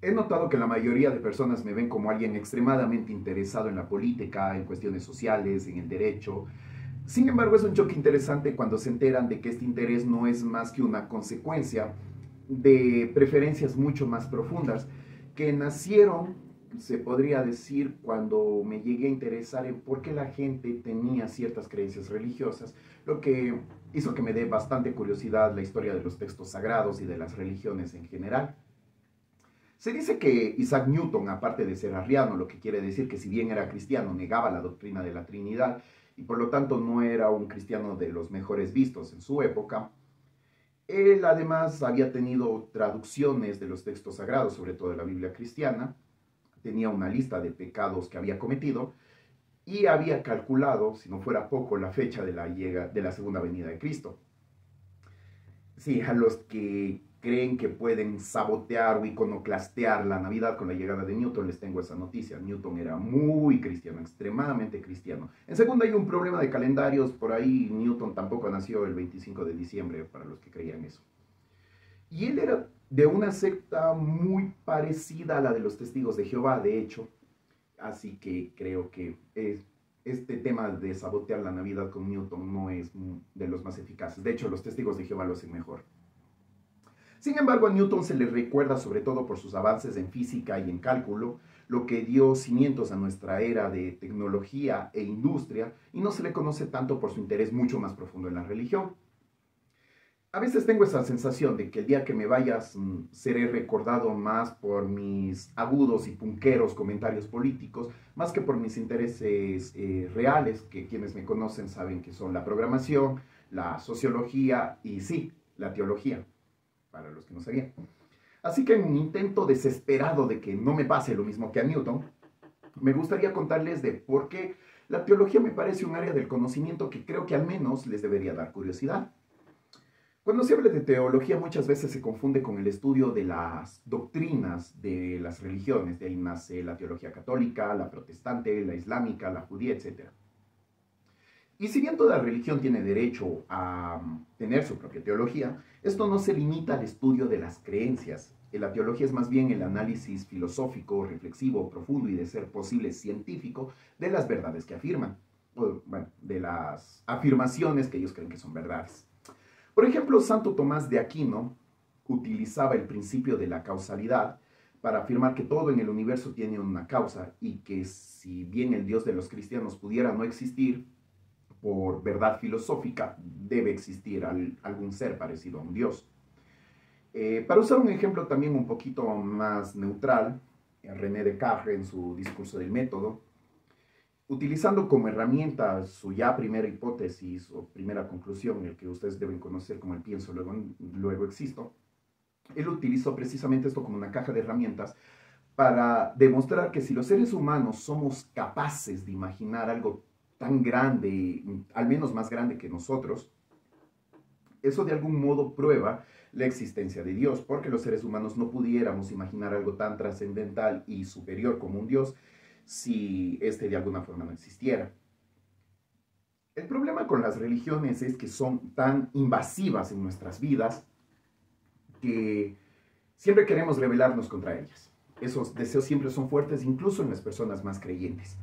He notado que la mayoría de personas me ven como alguien extremadamente interesado en la política, en cuestiones sociales, en el derecho. Sin embargo, es un choque interesante cuando se enteran de que este interés no es más que una consecuencia de preferencias mucho más profundas que nacieron, se podría decir, cuando me llegué a interesar en por qué la gente tenía ciertas creencias religiosas, lo que hizo que me dé bastante curiosidad la historia de los textos sagrados y de las religiones en general. Se dice que Isaac Newton, aparte de ser arriano, lo que quiere decir que si bien era cristiano, negaba la doctrina de la Trinidad y por lo tanto no era un cristiano de los mejores vistos en su época. Él además había tenido traducciones de los textos sagrados, sobre todo de la Biblia cristiana, tenía una lista de pecados que había cometido y había calculado, si no fuera poco, la fecha de la segunda venida de Cristo. Sí, a los que creen que pueden sabotear o iconoclastear la Navidad con la llegada de Newton, les tengo esa noticia. Newton era muy cristiano, extremadamente cristiano. En segundo, hay un problema de calendarios. Por ahí Newton tampoco nació el 25 de diciembre, para los que creían eso. Y él era de una secta muy parecida a la de los testigos de Jehová, de hecho. Así que creo que este tema de sabotear la Navidad con Newton no es de los más eficaces. De hecho, los testigos de Jehová lo hacen mejor. Sin embargo, a Newton se le recuerda sobre todo por sus avances en física y en cálculo, lo que dio cimientos a nuestra era de tecnología e industria, y no se le conoce tanto por su interés mucho más profundo en la religión. A veces tengo esa sensación de que el día que me vayas seré recordado más por mis agudos y punqueros comentarios políticos, más que por mis intereses reales, que quienes me conocen saben que son la programación, la sociología y sí, la teología, para los que no sabían. Así que en un intento desesperado de que no me pase lo mismo que a Newton, me gustaría contarles de por qué la teología me parece un área del conocimiento que creo que al menos les debería dar curiosidad. Cuando se habla de teología muchas veces se confunde con el estudio de las doctrinas de las religiones. De ahí nace la teología católica, la protestante, la islámica, la judía, etc. Y si bien toda religión tiene derecho a tener su propia teología, esto no se limita al estudio de las creencias. La teología es más bien el análisis filosófico, reflexivo, profundo y de ser posible científico de las verdades que afirman. O, bueno, de las afirmaciones que ellos creen que son verdades. Por ejemplo, Santo Tomás de Aquino utilizaba el principio de la causalidad para afirmar que todo en el universo tiene una causa y que si bien el Dios de los cristianos pudiera no existir, por verdad filosófica debe existir algún ser parecido a un Dios. Para usar un ejemplo también un poquito más neutral, René Descartes en su discurso del método, utilizando como herramienta su ya primera hipótesis o primera conclusión, el que ustedes deben conocer como el pienso, luego existo, él utilizó precisamente esto como una caja de herramientas para demostrar que si los seres humanos somos capaces de imaginar algo tan grande, al menos más grande que nosotros, eso de algún modo prueba la existencia de Dios, porque los seres humanos no pudiéramos imaginar algo tan trascendental y superior como un Dios si este de alguna forma no existiera. El problema con las religiones es que son tan invasivas en nuestras vidas que siempre queremos rebelarnos contra ellas. Esos deseos siempre son fuertes, incluso en las personas más creyentes.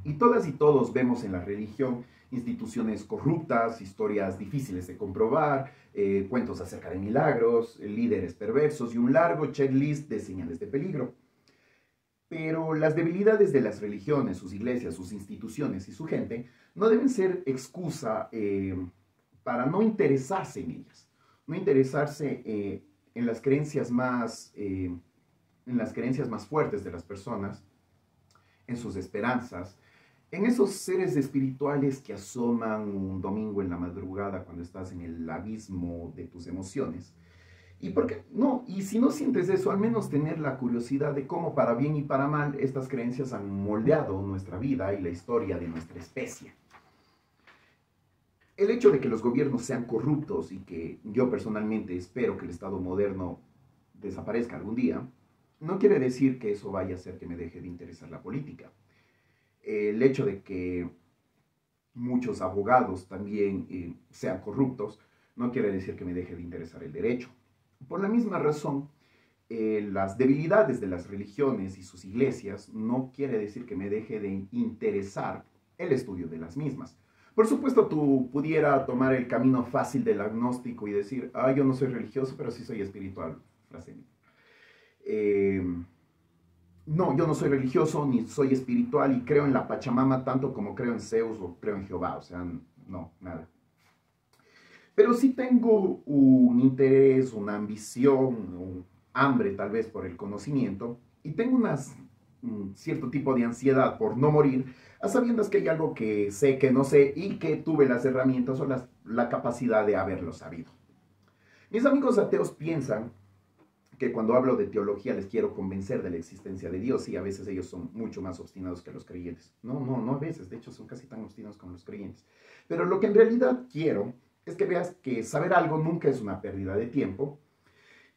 Y todas y todos vemos en la religión instituciones corruptas, historias difíciles de comprobar, cuentos acerca de milagros, líderes perversos y un largo checklist de señales de peligro. Pero las debilidades de las religiones, sus iglesias, sus instituciones y su gente no deben ser excusa para no interesarse en ellas, no interesarse en las creencias más fuertes de las personas, en sus esperanzas, en esos seres espirituales que asoman un domingo en la madrugada cuando estás en el abismo de tus emociones. ¿Y por qué no? Y si no sientes eso, al menos tener la curiosidad de cómo para bien y para mal estas creencias han moldeado nuestra vida y la historia de nuestra especie. El hecho de que los gobiernos sean corruptos y que yo personalmente espero que el Estado moderno desaparezca algún día, no quiere decir que eso vaya a hacer que me deje de interesar la política. El hecho de que muchos abogados también sean corruptos no quiere decir que me deje de interesar el derecho. Por la misma razón, las debilidades de las religiones y sus iglesias no quiere decir que me deje de interesar el estudio de las mismas. Por supuesto, tú pudiera tomar el camino fácil del agnóstico y decir, yo no soy religioso, pero sí soy espiritual. Frase. No, yo no soy religioso ni soy espiritual y creo en la Pachamama tanto como creo en Zeus o creo en Jehová. O sea, no, nada. Pero sí tengo un interés, una ambición, un hambre tal vez por el conocimiento y tengo un cierto tipo de ansiedad por no morir, a sabiendas que hay algo que sé que no sé y que tuve las herramientas o la capacidad de haberlo sabido. Mis amigos ateos piensan que cuando hablo de teología les quiero convencer de la existencia de Dios y a veces ellos son mucho más obstinados que los creyentes. No a veces, de hecho son casi tan obstinados como los creyentes. Pero lo que en realidad quiero es que veas que saber algo nunca es una pérdida de tiempo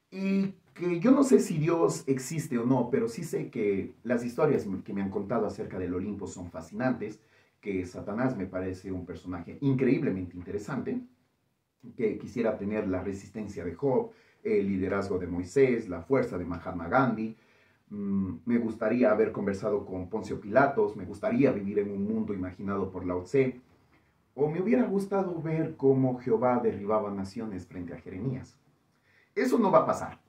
y que yo no sé si Dios existe o no, pero sí sé que las historias que me han contado acerca del Olimpo son fascinantes, que Satanás me parece un personaje increíblemente interesante, que quisiera tener la resistencia de Job, el liderazgo de Moisés, la fuerza de Mahatma Gandhi. Me gustaría haber conversado con Poncio Pilatos, me gustaría vivir en un mundo imaginado por Lao Tse, o me hubiera gustado ver cómo Jehová derribaba naciones frente a Jeremías. Eso no va a pasar.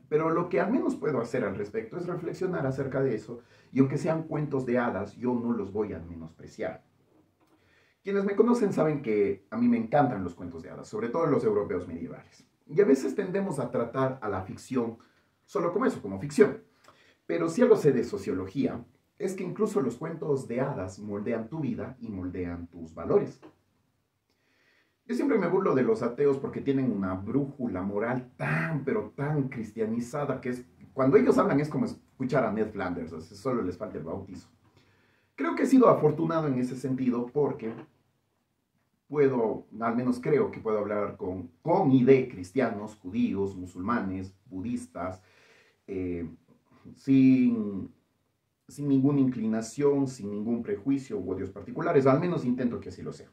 Pero lo que al menos puedo hacer al respecto es reflexionar acerca de eso, y aunque sean cuentos de hadas, yo no los voy a menospreciar. Quienes me conocen saben que a mí me encantan los cuentos de hadas, sobre todo los europeos medievales. Y a veces tendemos a tratar a la ficción solo como eso, como ficción. Pero si algo sé de sociología, es que incluso los cuentos de hadas moldean tu vida y moldean tus valores. Yo siempre me burlo de los ateos porque tienen una brújula moral tan, pero tan cristianizada que es, cuando ellos hablan es como escuchar a Ned Flanders, o sea, solo les falta el bautizo. Creo que he sido afortunado en ese sentido porque puedo, al menos creo que puedo hablar con y de cristianos, judíos, musulmanes, budistas, eh, sin, sin ninguna inclinación, sin ningún prejuicio u odios particulares, o al menos intento que así lo sea.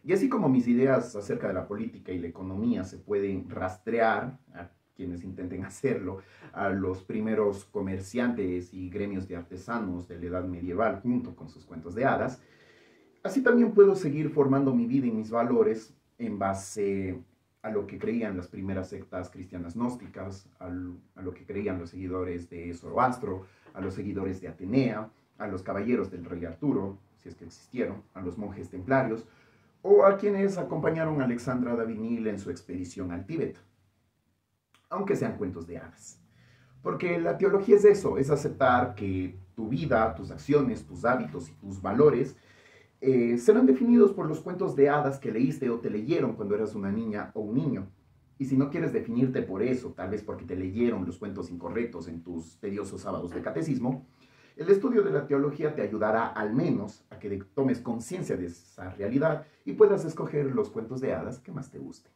Y así como mis ideas acerca de la política y la economía se pueden rastrear, a quienes intenten hacerlo, a los primeros comerciantes y gremios de artesanos de la edad medieval junto con sus cuentos de hadas, así también puedo seguir formando mi vida y mis valores en base a lo que creían las primeras sectas cristianas gnósticas, a lo que creían los seguidores de Zoroastro, a los seguidores de Atenea, a los caballeros del rey Arturo, si es que existieron, a los monjes templarios, o a quienes acompañaron a Alexandra Davinil en su expedición al Tíbet, aunque sean cuentos de hadas. Porque la teología es eso, es aceptar que tu vida, tus acciones, tus hábitos y tus valores serán definidos por los cuentos de hadas que leíste o te leyeron cuando eras una niña o un niño. Y si no quieres definirte por eso, tal vez porque te leyeron los cuentos incorrectos en tus tediosos sábados de catecismo, el estudio de la teología te ayudará al menos a que tomes conciencia de esa realidad y puedas escoger los cuentos de hadas que más te gusten.